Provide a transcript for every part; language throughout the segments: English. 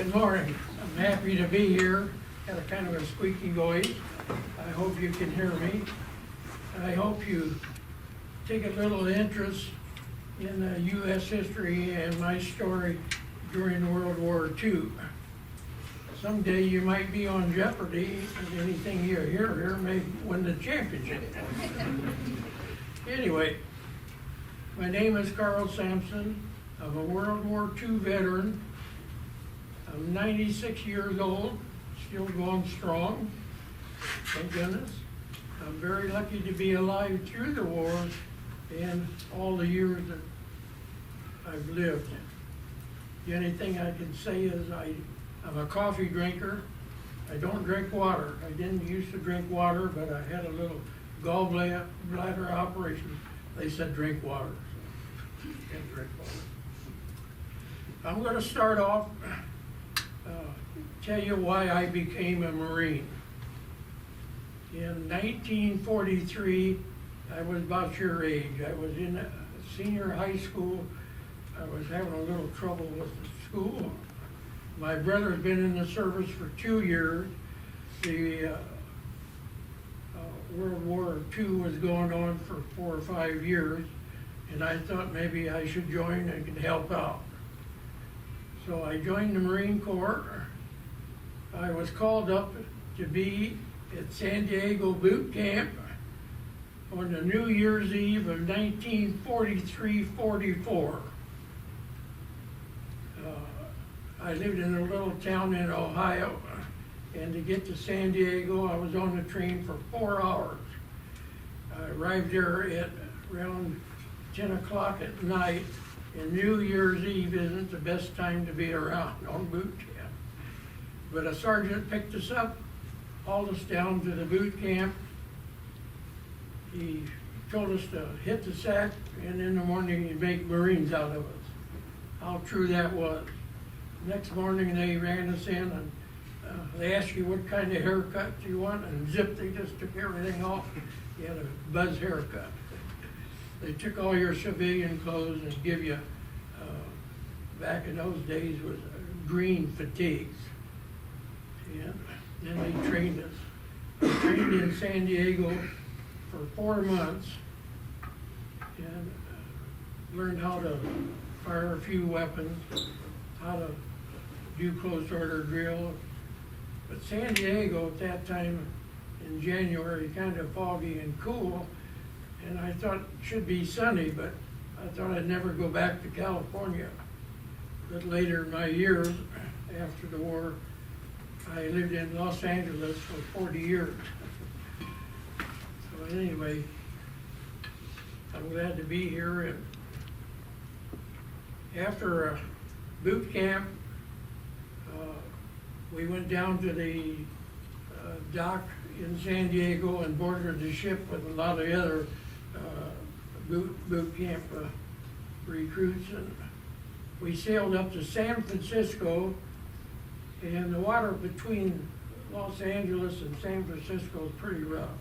Good morning. I'm happy to be here. Got a kind of a squeaky voice. I hope you can hear me. I hope you take a little interest in U.S. history and my story during World War II. Someday you might be on Jeopardy, and anything you hear here may win the championship. Anyway, my name is Carl Sampson. I'm a World War II veteran. I'm 96 years old, still going strong, thank goodness. I'm very lucky to be alive through the war and all the years that I've lived. The only thing I can say is I'm a coffee drinker. I don't drink water. I didn't used to drink water, but I had a little gallbladder operation. They said drink water, so can't drink water. I'm going to start off, tell you why I became a Marine. In 1943, I was about your age. I was in senior high school. I was having a little trouble with the school. My brother's been in the service for 2 years. The World War II was going on for 4 or 5 years, and I thought maybe I should join and could help out. So I joined the Marine Corps. I was called up to be at San Diego boot camp on the New Year's Eve of 1943-44. I lived in a little town in Ohio, and to get to San Diego, I was on the train for 4 hours. I arrived there at around 10 o'clock at night, and New Year's Eve isn't the best time to be around on boot camp. But a sergeant picked us up, hauled us down to the boot camp. He told us to hit the sack, and in the morning he'd make Marines out of us. How true that was. Next morning they ran us in, and they asked you what kind of haircut you want, and zip, they just took everything off. You had a buzz haircut. They took all your civilian clothes and give you, back in those days, was green fatigues. And then they trained us. I trained in San Diego for 4 months and learned how to fire a few weapons, how to do close order drill. But San Diego at that time in January, kind of foggy and cool, and I thought it should be sunny, but I thought I'd never go back to California. But later in my years, after the war, I lived in Los Angeles for 40 years. So anyway, I'm glad to be here. And after boot camp, we went down to the dock in San Diego and boarded the ship with a lot of other boot camp recruits, and we sailed up to San Francisco, and the water between Los Angeles and San Francisco is pretty rough.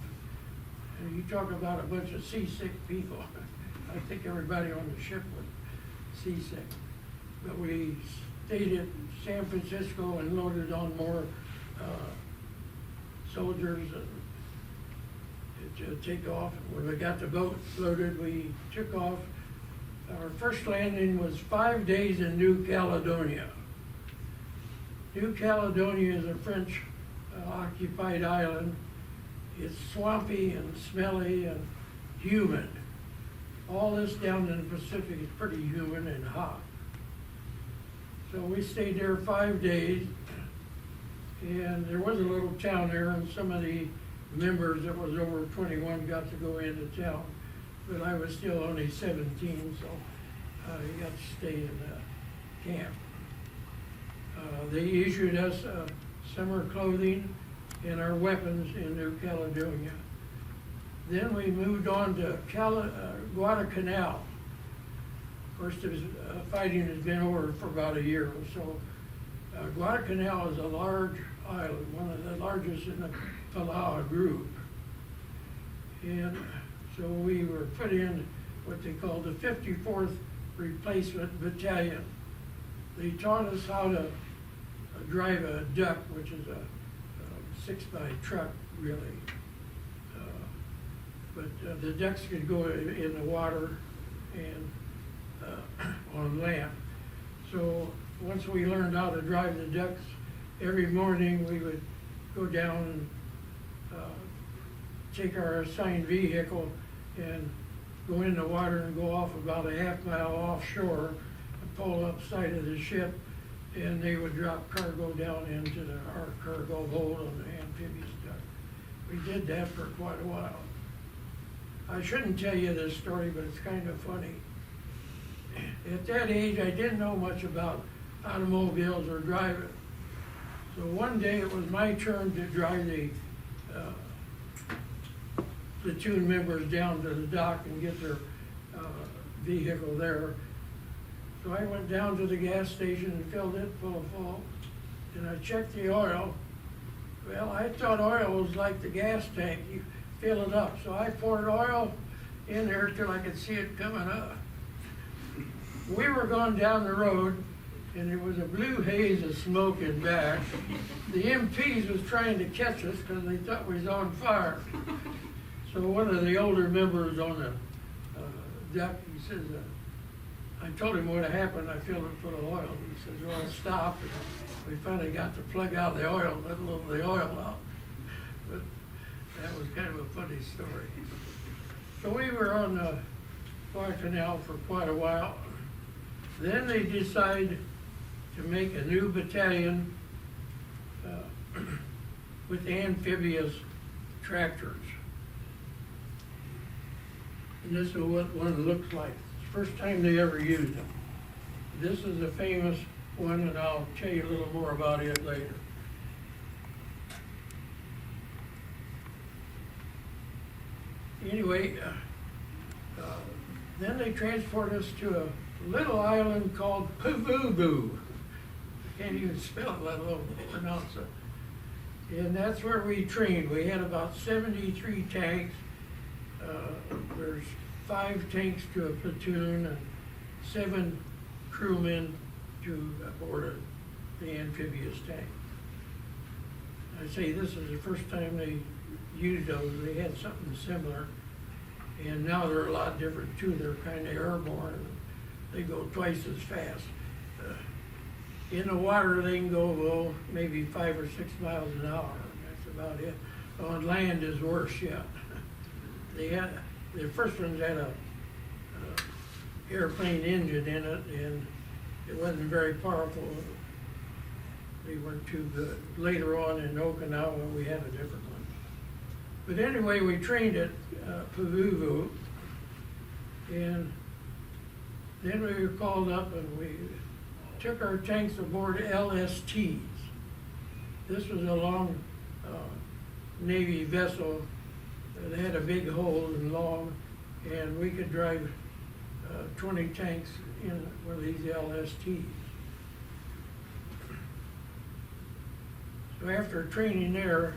And you talk about a bunch of seasick people. I think everybody on the ship was seasick. But we stayed at San Francisco and loaded on more soldiers to take off. When we got the boat loaded, we took off. Our first landing was 5 days in New Caledonia. New Caledonia is a French occupied island. It's swampy and smelly and humid. All this down in the Pacific is pretty humid and hot. So we stayed there 5 days, and there was a little town there, and some of the members that was over 21 got to go into town, but I was still only 17, so I got to stay in the camp. They issued us summer clothing and our weapons in New Caledonia. Then we moved on to Guadalcanal. Of course, fighting has been over for about a year or so. Guadalcanal is a large island, one of the largest in the Peleliu group. And so we were put in what they call the 54th Replacement Battalion. They taught us how to drive a duck, which is a 6-by truck, really. But the ducks could go in the water and on land. So once we learned how to drive the ducks, every morning we would go down and take our assigned vehicle and go in the water and go off about a half-mile offshore and pull up side of the ship, and they would drop cargo down into our cargo hold on the amphibious duck. We did that for quite a while. I shouldn't tell you this story, but it's kind of funny. At that age, I didn't know much about automobiles or driving. So one day it was my turn to drive the platoon members down to the dock and get their vehicle there. So I went down to the gas station and filled it full, and I checked the oil. Well, I thought oil was like the gas tank. You fill it up. So I poured oil in there till I could see it coming up. We were going down the road, and there was a blue haze of smoke in back. The MPs was trying to catch us because they thought we was on fire. So one of the older members on the deck, he says, I told him what had happened. I filled it full of oil. He says, well, stop. And we finally got the plug out of the oil, let a little of the oil out. But that was kind of a funny story. So we were on the Guadalcanal for quite a while. Then they decided to make a new battalion with amphibious tractors. And this is what one looks like. It's the first time they ever used them. This is a famous one, and I'll tell you a little more about it later. Anyway, then they transport us to a little island called Peleliu. Can't even spell it, let alone pronounce it. And that's where we trained. We had about 73 tanks. There's 5 tanks to a platoon and 7 crewmen to board the amphibious tank. I say this is the first time they used those. They had something similar, and now they're a lot different too. They're kind of airborne. They go twice as fast. In the water, they can go maybe 5 or 6 miles an hour. That's about it. On land is worse yet. The first ones had a airplane engine in it, and it wasn't very powerful. They weren't too good. Later on in Okinawa, we had a different one. But anyway, we trained at Peleliu, and then we were called up and we took our tanks aboard LSTs. This was a long Navy vessel that had a big hold and long, and we could drive 20 tanks in one of these LSTs. So after training there,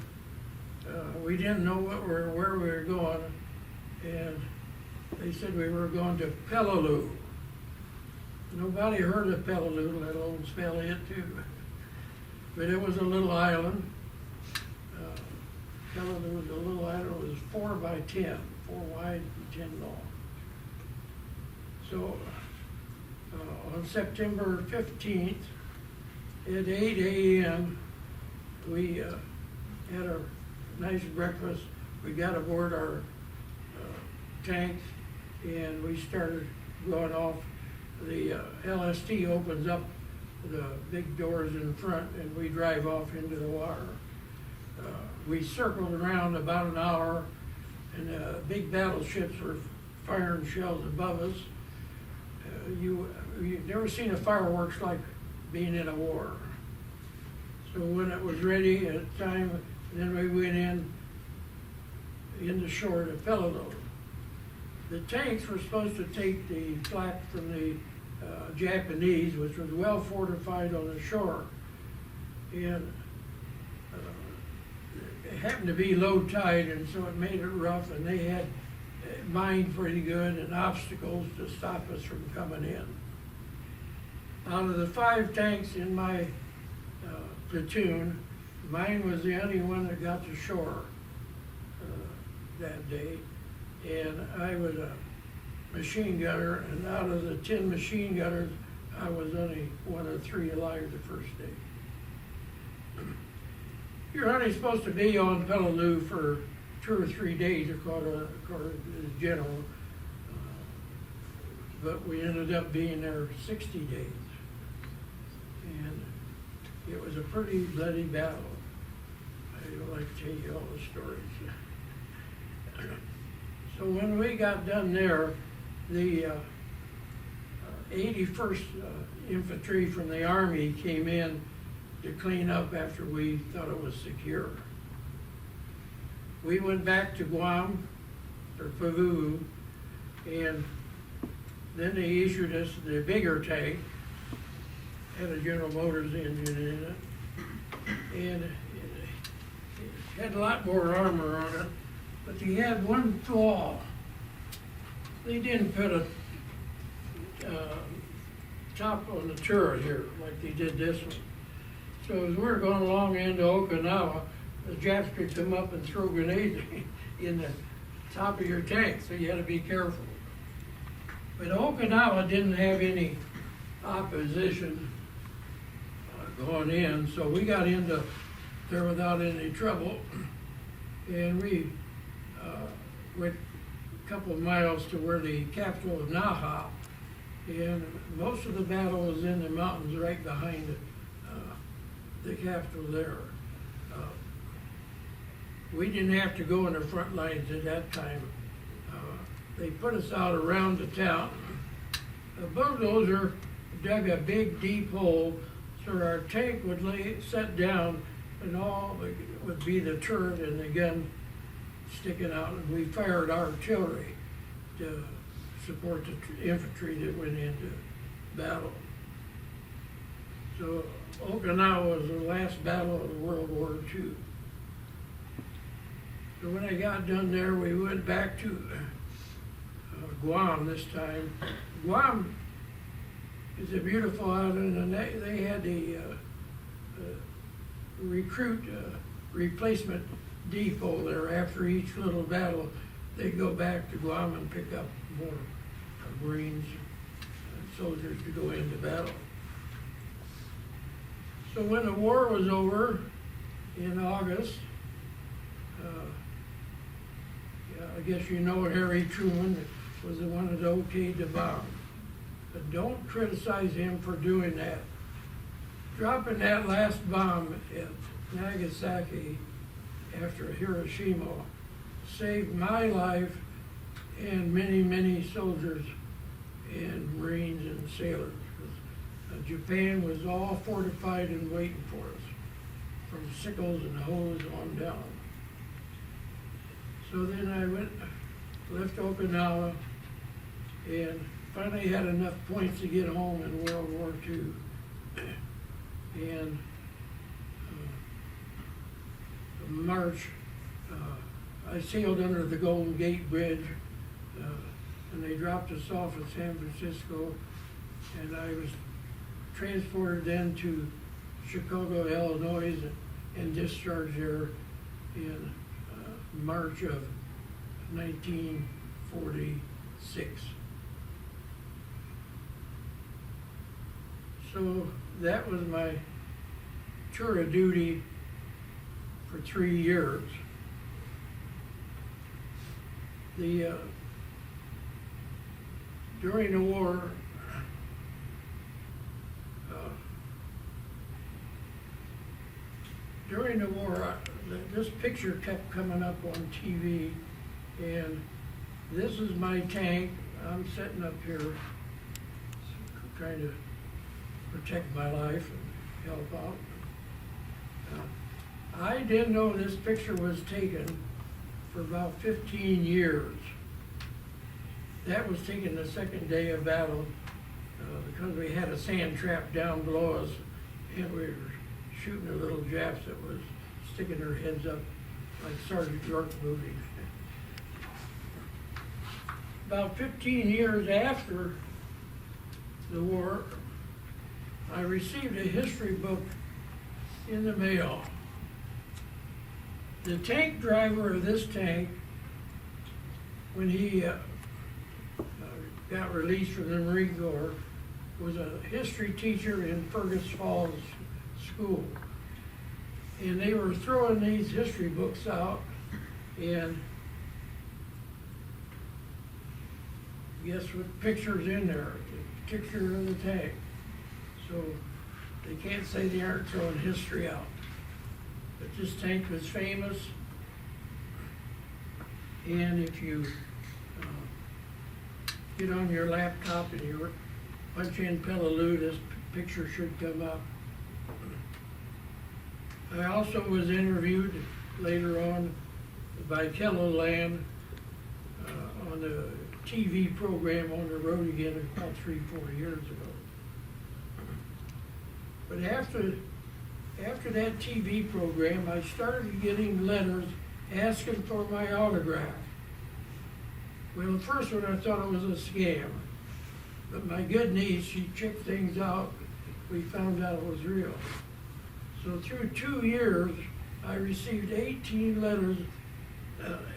we didn't know where we were going, and they said we were going to Peleliu. Nobody heard of Peleliu, let alone spell it too. But it was a little island. Peleliu was a little island. It was 4 by 10, 4 wide and 10 long. So on September 15th at 8 a.m., we had a nice breakfast. We got aboard our tanks, and we started going off. The LST opens up the big doors in front, and we drive off into the water. We circled around about an hour, and big battleships were firing shells above us. You've never seen a fireworks like being in a war. So when it was ready at time, then we went in the shore to Peleliu. The tanks were supposed to take the flak from the Japanese, which was well fortified on the shore. And it happened to be low tide, and so it made it rough, and they had mined pretty good and obstacles to stop us from coming in. Out of the 5 tanks in my platoon. Mine was the only one that got to shore that day. And I was a machine gunner, and out of the 10 machine gunners, I was only one of 3 alive the first day. You're only supposed to be on Peleliu for 2 or 3 days, according to the general. But we ended up being there 60 days. And it was a pretty bloody battle. I don't like to tell you all the stories. So when we got done there, the 81st Infantry from the Army came in to clean up after we thought it was secure. We went back to Guam, or Pavu, and then they issued us the bigger tank, had a General Motors engine in it, and it had a lot more armor on it, but they had one flaw. They didn't put a top on the turret here like they did this one. So as we were going along into Okinawa, the Japs could come up and throw grenades in the top of your tank, so you had to be careful. But Okinawa didn't have any opposition going in, so we got into there without any trouble. And we went a couple of miles to where the capital of Naha, and most of the battle was in the mountains right behind the capital there. We didn't have to go in the front lines at that time. They put us out around the town. A bulldozer dug a big deep hole so our tank would set down, and all would be the turret and the gun sticking out, and we fired artillery to support the infantry that went into battle. So Okinawa was the last battle of World War II. So when I got done there, we went back to Guam this time. Guam is a beautiful island, and they had a recruit replacement depot there. After each little battle, they go back to Guam and pick up more Marines and soldiers to go into battle. So when the war was over in August, I guess you know Harry Truman was the one that okayed the bomb. But don't criticize him for doing that. Dropping that last bomb at Nagasaki after Hiroshima saved my life and many, many soldiers and Marines and sailors. Japan was all fortified and waiting for us, from sickles and hoes on down. So then I left Okinawa, and finally had enough points to get home in World War II. And March, I sailed under the Golden Gate Bridge, and they dropped us off in San Francisco, and I was transported then to Chicago, Illinois, and discharged there in March of 1946. So that was my tour of duty for 3 years. During the war, this picture kept coming up on TV, and this is my tank. I'm sitting up here trying to protect my life and help out. I didn't know this picture was taken for about 15 years. That was taken the second day of battle because we had a sand trap down below us, and we were shooting the little Japs that was sticking their heads up like Sergeant York movie. About 15 years after the war, I received a history book in the mail. The tank driver of this tank, when he got released from the Marine Corps, was a history teacher in Fergus Falls School. And they were throwing these history books out, and guess what picture's in there? The picture of the tank. So they can't say they aren't throwing history out. But this tank was famous, and if you get on your laptop and you punch in Peleliu, this picture should come up. I also was interviewed later on by Kelloland on the TV program On the Road Again about 3-4 years ago. But after that TV program, I started getting letters asking for my autograph. Well, the first one I thought it was a scam, but my good niece, she checked things out. We found out it was real. So through 2 years, I received 18 letters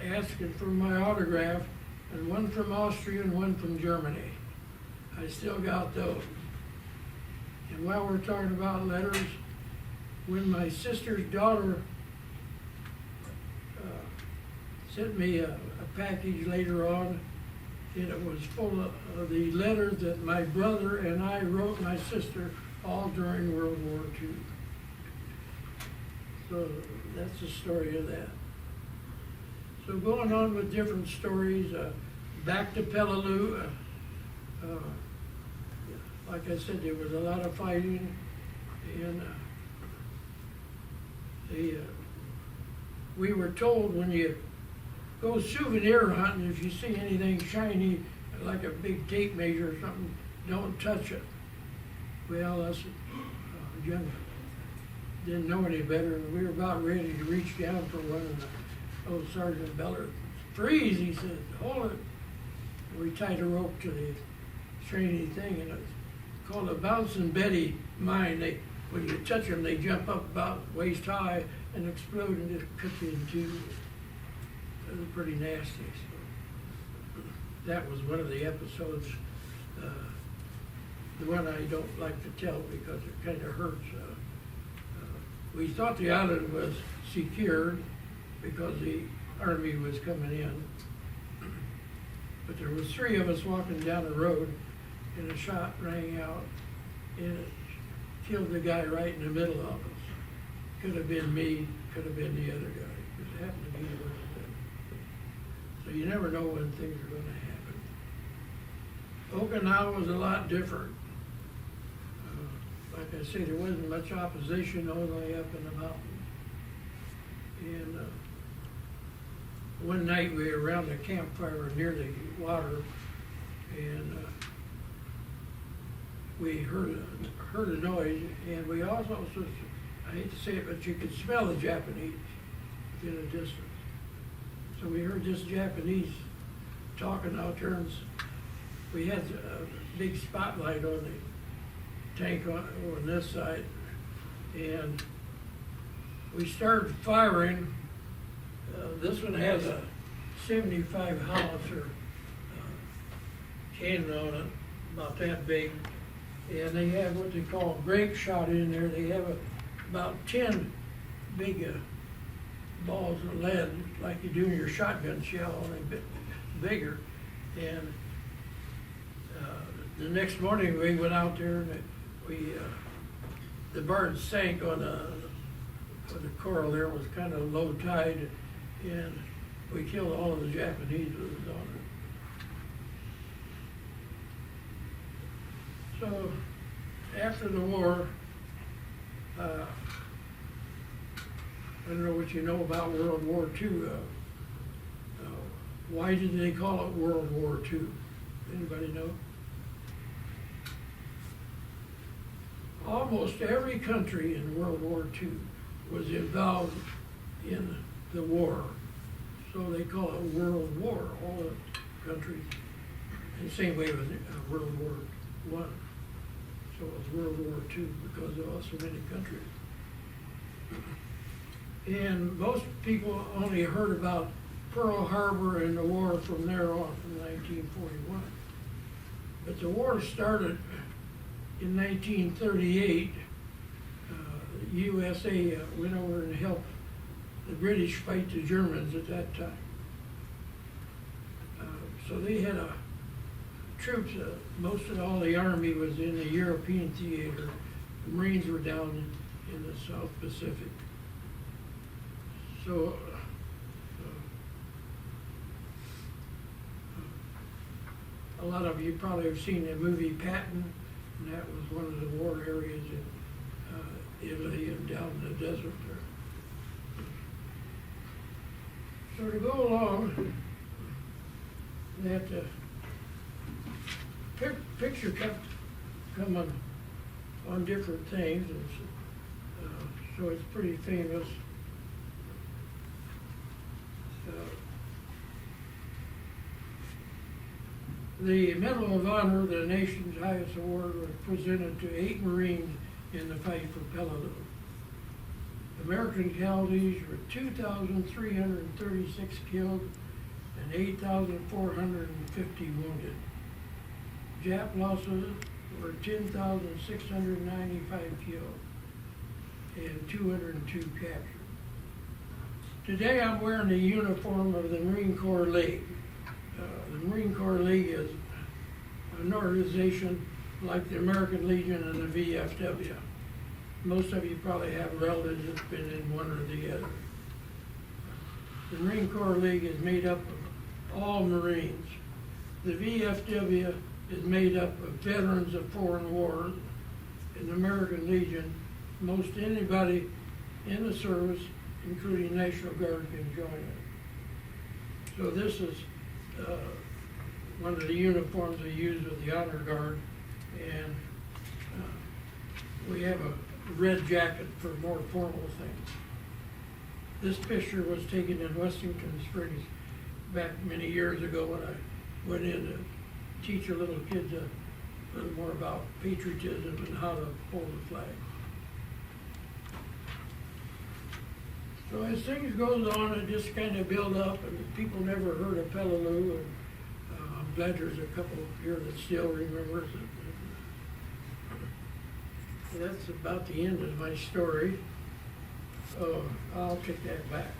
asking for my autograph, and one from Austria and one from Germany. I still got those. And while we're talking about letters, when my sister's daughter sent me a package later on, and it was full of the letters that my brother and I wrote my sister all during World War II. So that's the story of that. So going on with different stories, back to Peleliu. Like I said, there was a lot of fighting, and we were told when you go souvenir hunting, if you see anything shiny, like a big tape measure or something, don't touch it. Well, us Jim didn't know any better, and we were about ready to reach down for one, and old Sergeant Beller, freeze, he said, hold it. And we tied a rope to the stringy thing, and it's called a bouncing Betty mine. When you touch them, they jump up about waist high and explode and just cut you in two. It was pretty nasty. So that was one of the episodes. The one I don't like to tell because it kind of hurts. We thought the island was secured because the Army was coming in. But there was 3 of us walking down the road, and a shot rang out, and it killed the guy right in the middle of us. Could have been me, could have been the other guy, because it happened to be the one of them. So you never know when things are going to happen. Okinawa was a lot different. Like I say, there wasn't much opposition all the way up in the mountains. And one night we were around the campfire near the water, and we heard a noise, and we also, I hate to say it, but you could smell the Japanese in a distance. So we heard this Japanese talking out there, and we had a big spotlight on the tank on this side, and we started firing. This one has a 75 howitzer cannon on it, about that big, and they have what they call grape shot in there. They have about 10 big balls of lead, like you do in your shotgun shell, only a bit bigger. And the next morning we went out there, and the barge sank on the coral there. It was kind of low tide, and we killed all of the Japanese that was on it. So after the war, I don't know what you know about World War II. Why did they call it World War II? Anybody know? Almost every country in World War II was involved in the war. So they call it World War, all the countries. And the same way with World War I. So it was World War II because there were so many countries. And most people only heard about Pearl Harbor and the war from there on, from 1941. But the war started in 1938. USA went over and helped the British fight the Germans at that time. So they had troops, most of all the Army was in the European theater. The Marines were down in the South Pacific. So a lot of you probably have seen the movie Patton, and that was one of the war areas in Italy and down in the desert there. So to go along, that picture kept coming on different things, and so it's pretty famous. The Medal of Honor, the nation's highest award, was presented to 8 Marines in the fight for Peleliu. American casualties were 2,336 killed and 8,450 wounded. Jap losses were 10,695 killed and 202 captured. Today I'm wearing the uniform of the Marine Corps League. The Marine Corps League is an organization like the American Legion and the VFW. Most of you probably have relatives that's been in one or the other. The Marine Corps League is made up of all Marines. The VFW is made up of veterans of foreign wars. In the American Legion, most anybody in the service, including National Guard, can join it. So this is one of the uniforms they use with the Honor Guard, and we have a red jacket for more formal things. This picture was taken in Washington Springs back many years ago when I went in to teach a little kids a little more about patriotism and how to hold the flag. So as things goes on, it just kind of build up, and people never heard of Peleliu, and I'm glad there's a couple here that still remembers it. So that's about the end of my story. Oh, I'll take that back.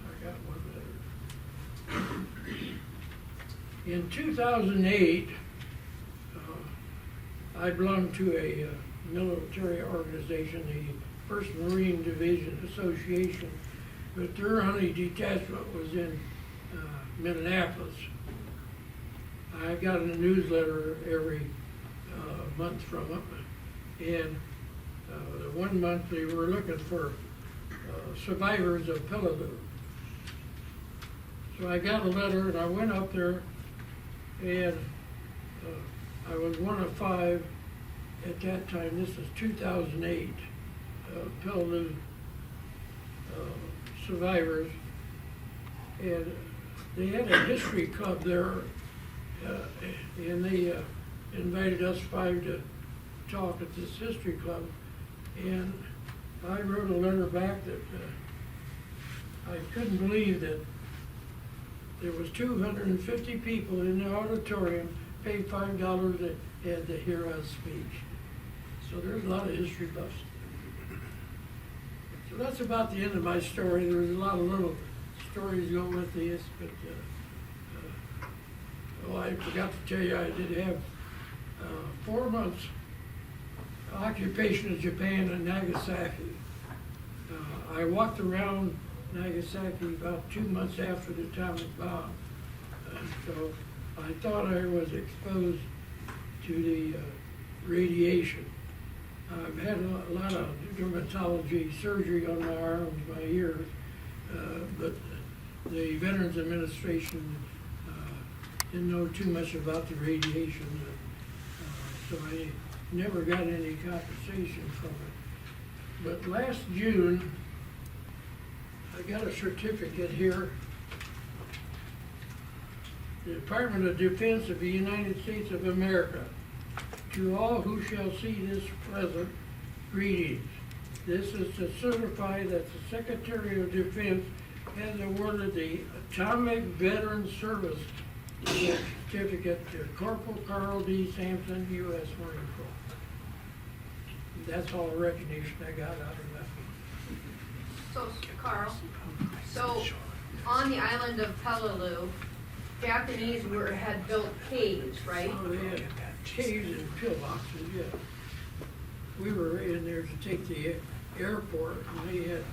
I got one better. In 2008, I belonged to a military organization, the 1st Marine Division Association, but their honey detachment was in Minneapolis. I got a newsletter every month from them, and the 1 month they were looking for survivors of Peleliu. So I got a letter, and I went up there, and I was one of 5 at that time. This is 2008. Peleliu survivors, and they had a history club there, and they invited us 5 to talk at this history club, and I wrote a letter back that I couldn't believe that there was 250 people in the auditorium, paid $5 that had to hear us speak. So there's a lot of history buffs. So that's about the end of my story. There's a lot of little stories go with this, but I forgot to tell you, I did have 4 months occupation of Japan in Nagasaki. I walked around Nagasaki about 2 months after the atomic bomb. So I thought I was exposed to the radiation. I've had a lot of dermatology surgery on my arms, my ears, but the Veterans Administration didn't know too much about the radiation, so I never got any compensation from it. But last June, I got a certificate here. The Department of Defense of the United States of America. To all who shall see this present, greetings. This is to certify that the Secretary of Defense has awarded the Atomic Veteran Service Certificate to Corporal Carl D. Sampson, U.S. Marine Corps. That's all the recognition I got out of that. So, Carl, so on the island of Peleliu, Japanese had built caves, right? Oh, they had caves and pillboxes, yeah. We were in there to take the airport, and they had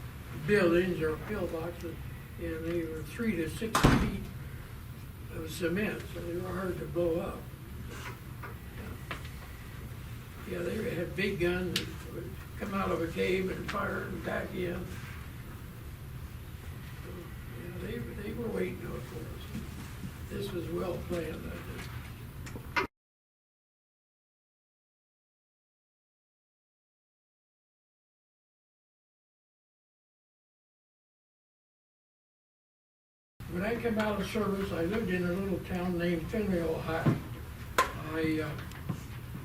buildings or pillboxes, and they were 3 to 6 feet of cement, so they were hard to blow up. Yeah, they had big guns that would come out of a cave and fire and back in. So, yeah, they were waiting out for us. This was well planned, I think. When I came out of service, I lived in a little town named Findlay, Ohio. I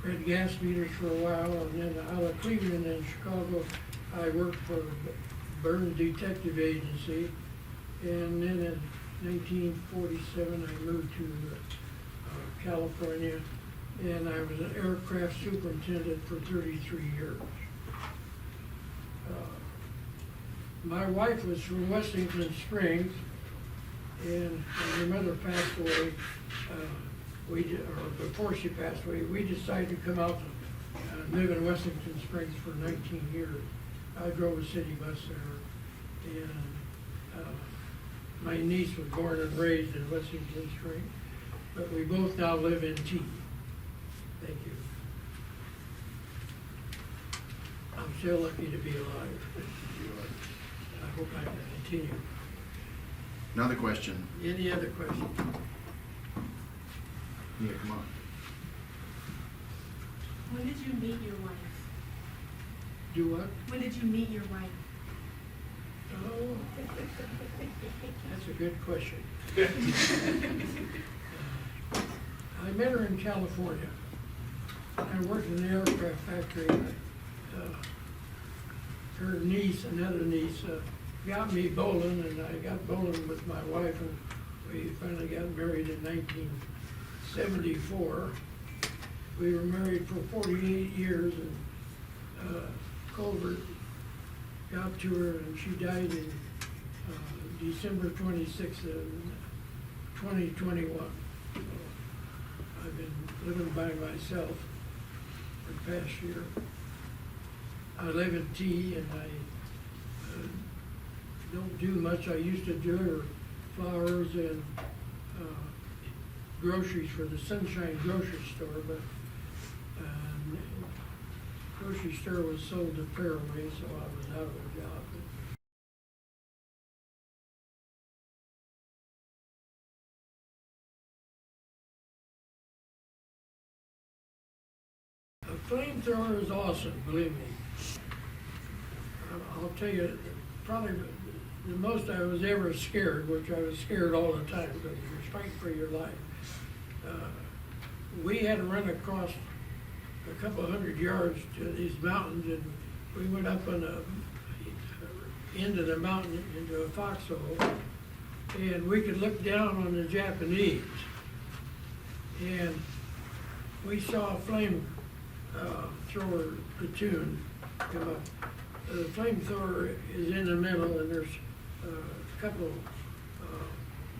read gas meters for a while, and then out of Cleveland and Chicago, I worked for Burns Detective Agency. And then in 1947, I moved to California, and I was an aircraft superintendent for 33 years. My wife was from Washington Springs, and when her mother passed away, before she passed away, we decided to come out and live in Washington Springs for 19 years. I drove a city bus there, and my niece was born and raised in Washington Springs, but we both now live in T. Thank you. I'm still lucky to be alive. I hope I can continue. Another question. Any other questions? Yeah, come on. When did you meet your wife? Do what? When did you meet your wife? Oh, that's a good question. I met her in California. I worked in the aircraft factory. Her niece, another niece, got me bowling, and I got bowling with my wife, and we finally got married in 1974. We were married for 48 years, and Culver got to her, and she died in December 26th of 2021. So I've been living by myself for the past year. I live in T, and I don't do much. I used to do flowers and groceries for the Sunshine grocery store, but grocery store was sold to Fairway, so I was out of a job. A flamethrower is awesome, believe me. I'll tell you, probably the most I was ever scared, which I was scared all the time because you're fighting for your life. We had to run across a couple 100 yards to these mountains, and we went up on the end of the mountain into a foxhole, and we could look down on the Japanese, and we saw a flamethrower platoon come up. The flamethrower is in the middle, and there's a couple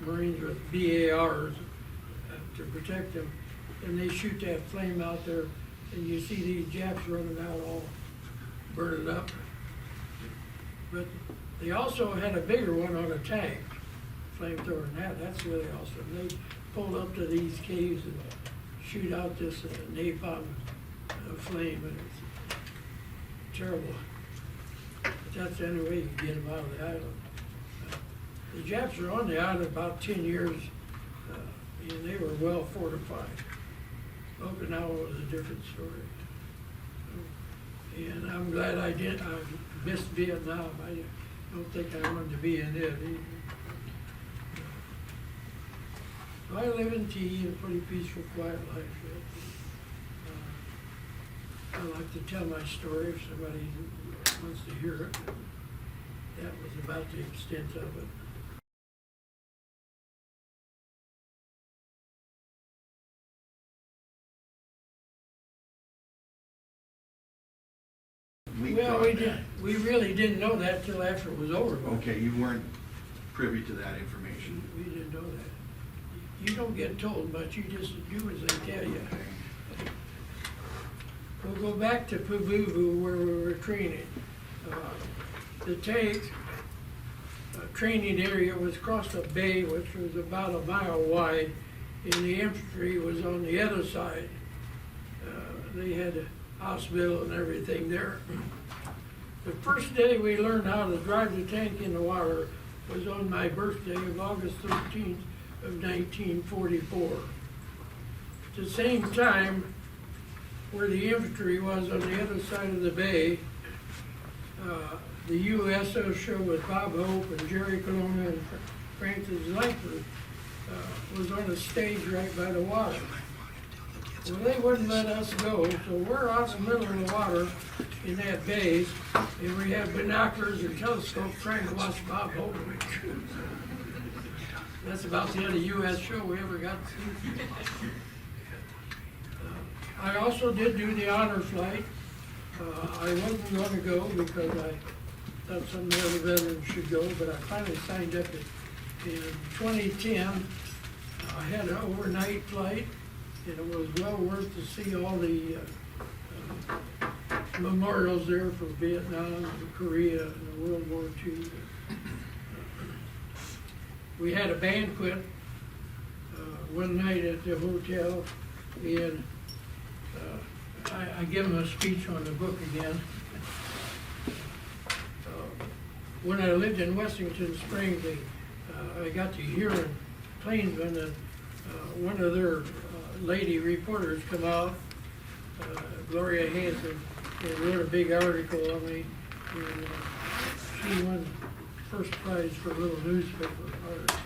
Marines with BARs to protect them, and they shoot that flame out there, and you see these Japs running out all burning up. But they also had a bigger one on a tank, flamethrower, and that's really awesome. They pull up to these caves and shoot out this napalm flame, and it's terrible. But that's the only way you can get them out of the island. The Japs were on the island about 10 years, and they were well fortified. Okinawa was a different story. And I'm glad I missed Vietnam. I don't think I wanted to be in it either. So I live in T, a pretty peaceful, quiet life. I like to tell my story if somebody wants to hear it. That was about the extent of it. Well, we really didn't know that till after it was over. Okay, you weren't privy to that information. We didn't know that. You don't get told much, you just do as they tell you. We'll go back to Pavuvu where we were training. The tank training area was across a bay which was about a mile wide, and the infantry was on the other side. They had a hospital and everything there. The first day we learned how to drive the tank in the water was on my birthday of August 13th of 1944. At the same time, where the infantry was on the other side of the bay, the USO show with Bob Hope and Jerry Colonna and Francis Langford was on a stage right by the water. Well, they wouldn't let us go, so we're out in the middle of the water in that bay, and we have binoculars and telescopes trying to watch Bob Hope. That's about the only U.S. show we ever got to see. I also did do the honor flight. I wasn't going to go because I thought some of the other veterans should go, but I finally signed up in 2010. I had an overnight flight, and it was well worth to see all the memorials there for Vietnam and Korea and World War II. We had a banquet one night at the hotel, and I give them a speech on the book again. When I lived in Washington Springs, I got to hear in Plainsman that one of their lady reporters come out, Gloria Hanson, and wrote a big article on me, and she won first prize for a little newspaper article.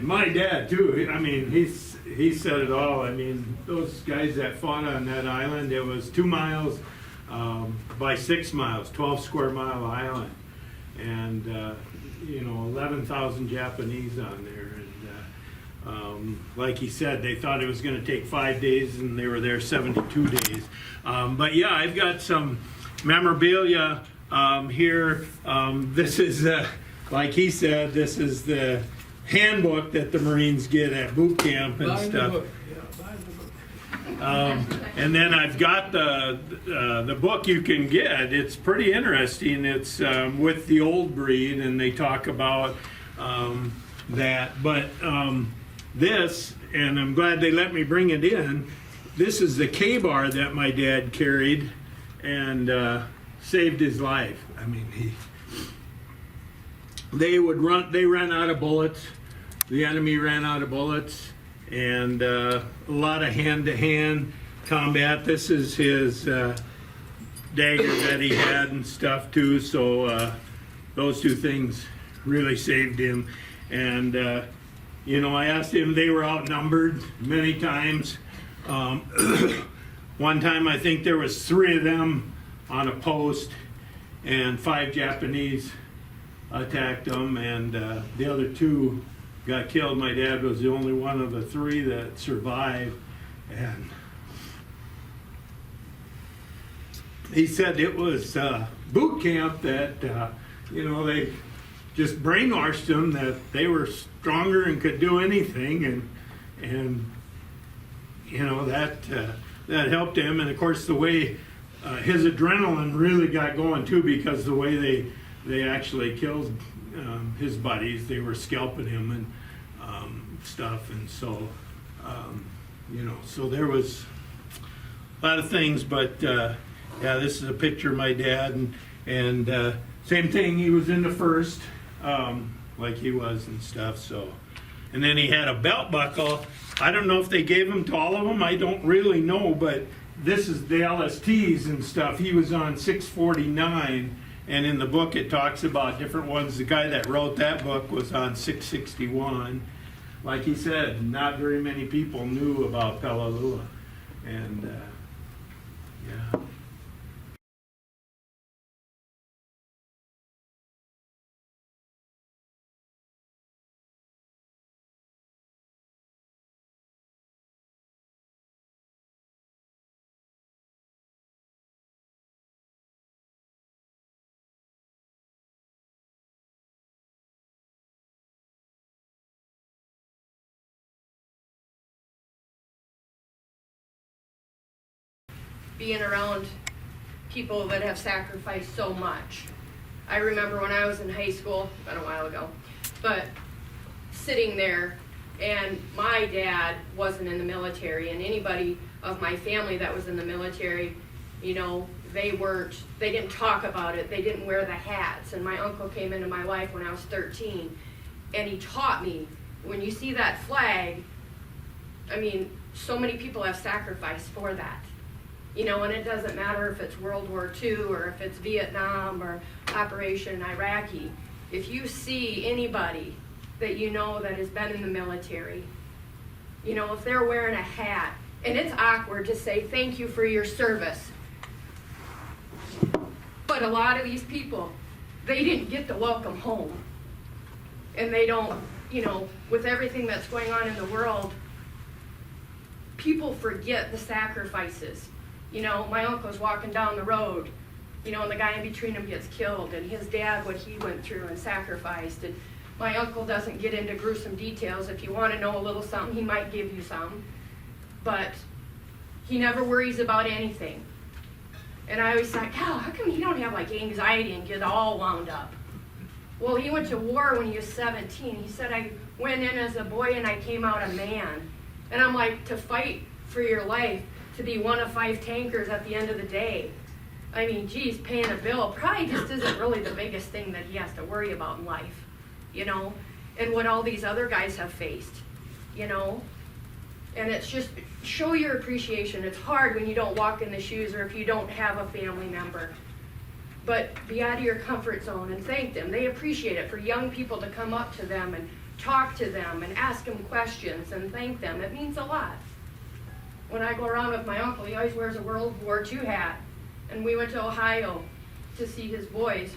My dad too. I mean, he said it all. I mean, those guys that fought on that island, it was 2 miles by 6 miles, 12 square mile island, and 11,000 Japanese on there. And like he said, they thought it was going to take 5 days, and they were there 72 days. But yeah, I've got some memorabilia here. This is, like he said, this is the handbook that the Marines get at boot camp and Buy the stuff. book. Yeah, buy the book. And then I've got the book you can get. It's pretty interesting. It's with the old breed, and they talk about that. But this, and I'm glad they let me bring it in. This is the K-bar that my dad carried, and saved his life. I mean, they ran out of bullets. The enemy ran out of bullets, and a lot of hand-to-hand combat. This is his dagger that he had and stuff too. So those two things really saved him. And I asked him. They were outnumbered many times. One time, I think there was 3 of them on a post, and 5 Japanese attacked them, and the other 2 got killed. My dad was the only one of the 3 that survived, and he said it was boot camp that they just brainwashed them that they were stronger and could do anything, and that helped him. And of course, the way his adrenaline really got going too, because the way they actually killed his buddies. They were scalping him and stuff, and so so there was a lot of things. But yeah, this is a picture of my dad, and same thing. He was in the first, like he was and stuff. So, and then he had a belt buckle. I don't know if they gave him to all of them. I don't really know, but this is the LSTs and stuff. He was on 649. And in the book, it talks about different ones. The guy that wrote that book was on 661. Like he said, not very many people knew about Peleliu. And, yeah. Being around people that have sacrificed so much. I remember when I was in high school, about a while ago, but sitting there, and my dad wasn't in the military, and anybody of my family that was in the military, you know, they didn't talk about it, they didn't wear the hats. And my uncle came into my life when I was 13, and he taught me, when you see that flag, I mean, so many people have sacrificed for that. You know, and it doesn't matter if it's World War II or if it's Vietnam or Operation Iraqi. If you see anybody that you know that has been in the military, you know, if they're wearing a hat, and it's awkward to say thank you for your service, but a lot of these people, they didn't get the welcome home. And they don't, you know, with everything that's going on in the world, people forget the sacrifices. You know, my uncle's walking down the road, you know, and the guy in between him gets killed, and his dad, what he went through and sacrificed. And my uncle doesn't get into gruesome details. If you want to know a little something, he might give you some. But he never worries about anything. And I always thought, oh, how come he don't have like anxiety and get all wound up? Well, he went to war when he was 17. He said, I went in as a boy and I came out a man. And I'm like, to fight for your life, to be one of 5 tankers at the end of the day. I mean, geez, paying a bill probably just isn't really the biggest thing that he has to worry about in life, you know, and what all these other guys have faced, you know. And it's just, show your appreciation. It's hard when you don't walk in the shoes or if you don't have a family member. But be out of your comfort zone and thank them. They appreciate it. For young people to come up to them and talk to them and ask them questions and thank them, it means a lot. When I go around with my uncle, he always wears a World War II hat. And we went to Ohio to see his boys.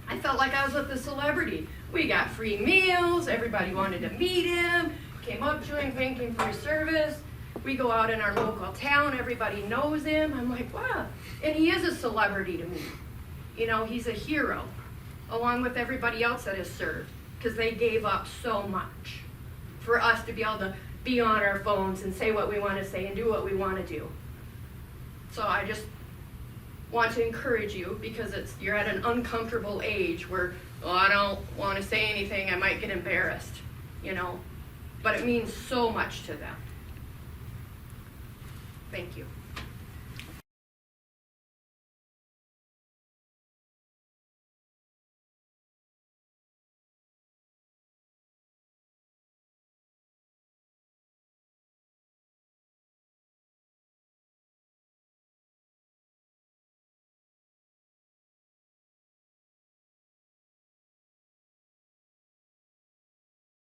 I felt like I was with a celebrity. We got free meals, everybody wanted to meet him, came up to him, thanked him for his service. We go out in our local town, everybody knows him. I'm like, wow. And he is a celebrity to me. You know, he's a hero, along with everybody else that has served, because they gave up so much for us to be able to be on our phones and say what we want to say and do what we want to do. So I just want to encourage you, because you're at an uncomfortable age where, well, I don't want to say anything, I might get embarrassed, you know, but it means so much to them. Thank you.